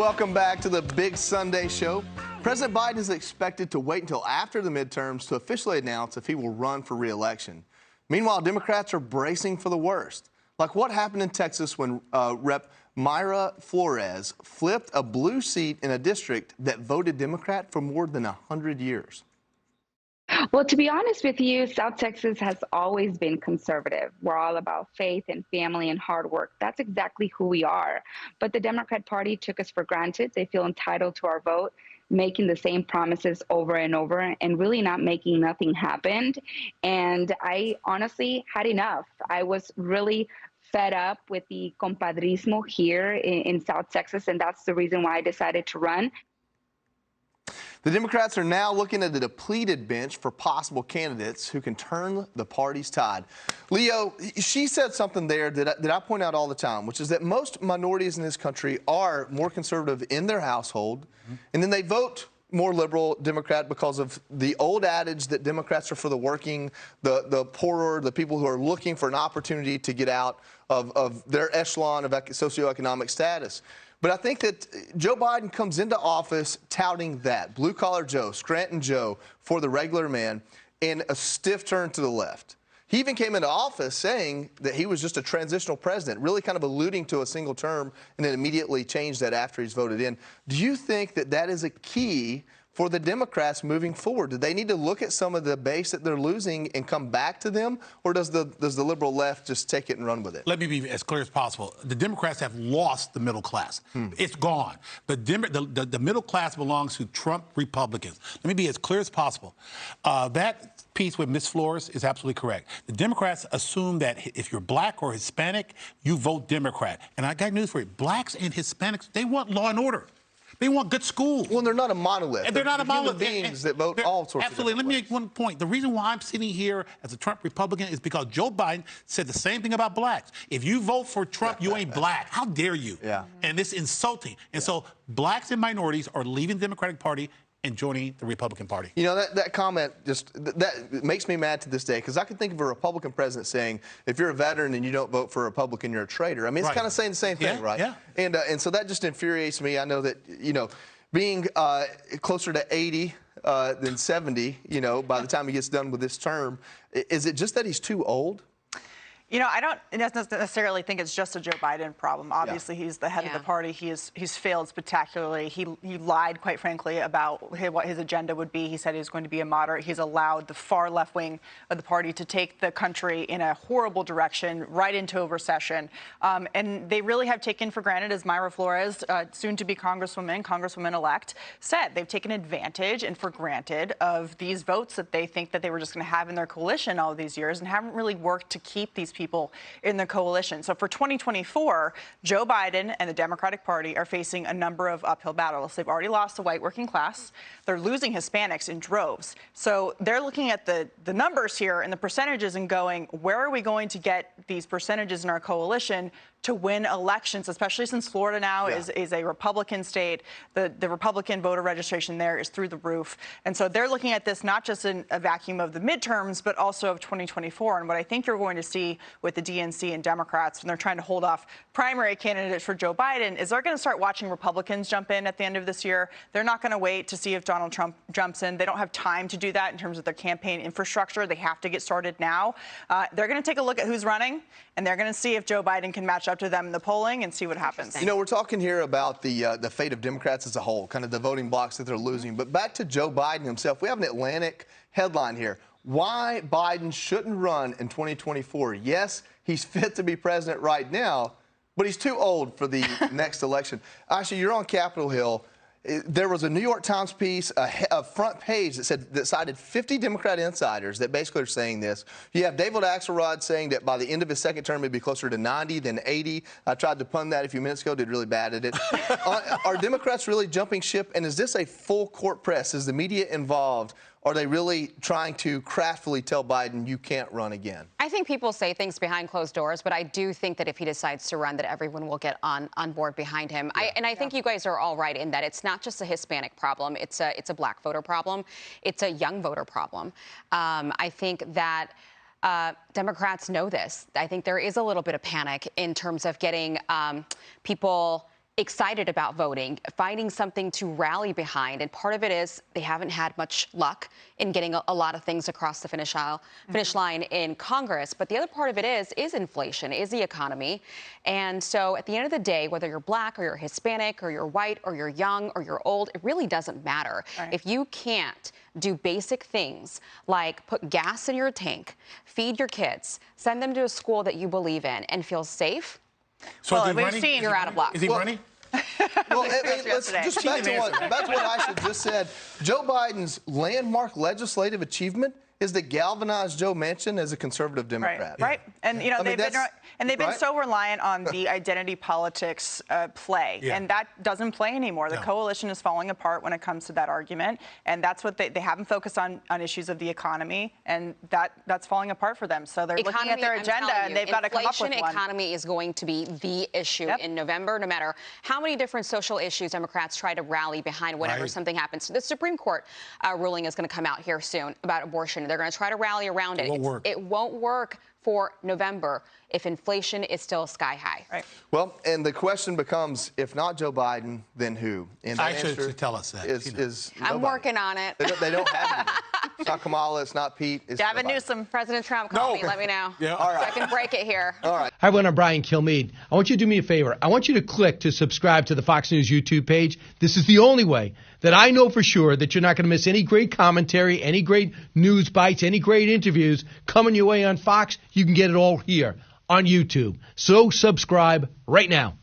Welcome back to the Big Sunday Show. President Biden is expected to wait until after the midterms to officially announce if he will run for re-election. Meanwhile, Democrats are bracing for the worst. Like what happened in Texas when Rep. Myra Flores flipped a blue seat in a district that voted Democrat for more than 100 years. Well, to be honest with you, South Texas has always been conservative. We're all about faith and family and hard work. That's exactly who we are. But the Democrat Party took us for granted. They feel entitled to our vote, making the same promises over and over and really not making nothing happen. And I honestly had enough. I was really fed up with the compadrismo here in South Texas, and that's the reason why I decided to run. The Democrats are now looking at a depleted bench for possible candidates who can turn the party's tide. Leo, she said something there that I point out all the time, which is that most minorities in this country are more conservative in their household, and then they vote more liberal Democrat because of the old adage that Democrats are for the working, the poorer, the people who are looking for an opportunity to get out of their echelon of socioeconomic status. But I think that Joe Biden comes into office touting that, blue-collar Joe, Scranton Joe, for the regular man, and a stiff turn to the left. He even came into office saying that he was just a transitional president, really kind of alluding to a single term, and then immediately changed that after he's voted in. Do you think that that is a key for the Democrats moving forward? Do they need to look at some of the base that they're losing and come back to them, or does the liberal left just take it and run with it? Let me be as clear as possible. The Democrats have lost the middle class. It's gone. The middle class belongs to Trump Republicans. Let me be as clear as possible. That piece with Ms. Flores is absolutely correct. The Democrats assume that if you're black or Hispanic, you vote Democrat. And I got news for you. Blacks and Hispanics, they want law and order. They want good schools. Well, they're not a monolith. And they're not a monolith. Human beings that vote all sorts absolutely. of Let me make one point. The reason why I'm sitting here as a Trump Republican is because Joe Biden said the same thing about blacks. If you vote for Trump, you ain't black. How dare you? Yeah. And it's insulting. And so blacks and minorities are leaving the Democratic Party and joining the Republican Party. You know, that comment just that makes me mad to this day, because I can think of a Republican president saying, if you're a veteran and you don't vote for a Republican, you're a traitor. I mean, it's kind of saying the same thing, right? Yeah. And so that just infuriates me. I know that, you know, being closer to 80 than 70, you know, by the time he gets done with this term, is it just that he's too old? You know, I don't necessarily think it's just a Joe Biden problem. Obviously, he's the head of the party. He's failed spectacularly. He lied, quite frankly, about what his agenda would be. He said he was going to be a moderate. He's allowed the far left wing of the party to take the country in a horrible direction, right into a recession. And they really have taken for granted, as Myra Flores, soon to be Congresswoman-elect, said, they've taken advantage and for granted of these votes that they think that they were just going to have in their coalition all of these years, and haven't really worked to keep these people in the coalition. So for 2024, Joe Biden and the Democratic Party are facing a number of uphill battles. They've already lost the white working class. They're losing Hispanics in droves. So they're looking at the numbers here and the percentages and going, where are we going to get these percentages in our coalition to win elections, especially since Florida now is a Republican state. The Republican voter registration there is through the roof. And so they're looking at this not just in a vacuum of the midterms, but also of 2024. And what I think you're going to see with the DNC and Democrats when they're trying to hold off primary candidates for Joe Biden is they're going to start watching Republicans jump in at the end of this year. They're not going to wait to see if Donald Trump jumps in. They don't have time to do that in terms of their campaign infrastructure. They have to get started now. They're going to take a look at who's running, and they're going to see if Joe Biden can match up to them in the polling and see what happens. You know, we're talking here about the fate of Democrats as a whole, kind of the voting blocks that they're losing. But back to Joe Biden himself, we have an Atlantic headline here. Why Biden shouldn't run in 2024. Yes, he's fit to be president right now, but he's too old for the next election. Actually, you're on Capitol Hill. There was a New York Times piece, a front page that cited 50 Democrat insiders that basically are saying this. You have David Axelrod saying that by the end of his second term, he'd be closer to 90 than 80. I tried to pun that a few minutes ago, did really bad at it. Are Democrats really jumping ship? And is this a full court press? Is the media involved? Are they really trying to craftily tell Biden you can't run again? I think people say things behind closed doors, but I do think that if he decides to run, that everyone will get on board behind him. Yeah. I think you guys are all right in that it's not just a Hispanic problem. It's a black voter problem. It's a young voter problem. I think that Democrats know this. I think there is a little bit of panic in terms of getting people excited about voting, finding something to rally behind. And part of it is they haven't had much luck in getting a lot of things across the finish line in Congress. But the other part of it is inflation, is the economy. And so at the end of the day, whether you're black or you're Hispanic or you're white or you're young or you're old, it really doesn't matter. Right. If you can't do basic things like put gas in your tank, feed your kids, send them to a school that you believe in, and feel safe, so we've seen you're out of luck. Is he running? Well, let's just back to what Aisha just said. Joe Biden's landmark legislative achievement is that galvanized Joe Manchin as a conservative Democrat. Right. And you know, they've been so reliant on the identity politics play, and that doesn't play anymore. The coalition is falling apart when it comes to that argument, and that's what they haven't focused on issues of the economy, and that's falling apart for them. So they're looking at their agenda, and they've got to come up with one. Inflation, economy is going to be the issue in November, no matter how many different social issues Democrats try to rally behind whenever something happens. The Supreme Court ruling is going to come out here soon about abortion. They're going to try to rally around it. It won't work for November if inflation is still sky high. Right. Well, and the question becomes, if not Joe Biden, then who? And I should tell us that. I'm working on it. They don't have it. It's not Kamala. It's not Pete. It's Gavin Newsom. President Trump, call me. Let me know. Yeah. All right. So I can break it here. All right. Hi, everyone. I'm Brian Kilmeade. I want you to do me a favor. I want you to click to subscribe to the Fox News YouTube page. This is the only way that I know for sure that you're not going to miss any great commentary, any great news bites, any great interviews coming your way on Fox. You can get it all here on YouTube. So subscribe right now.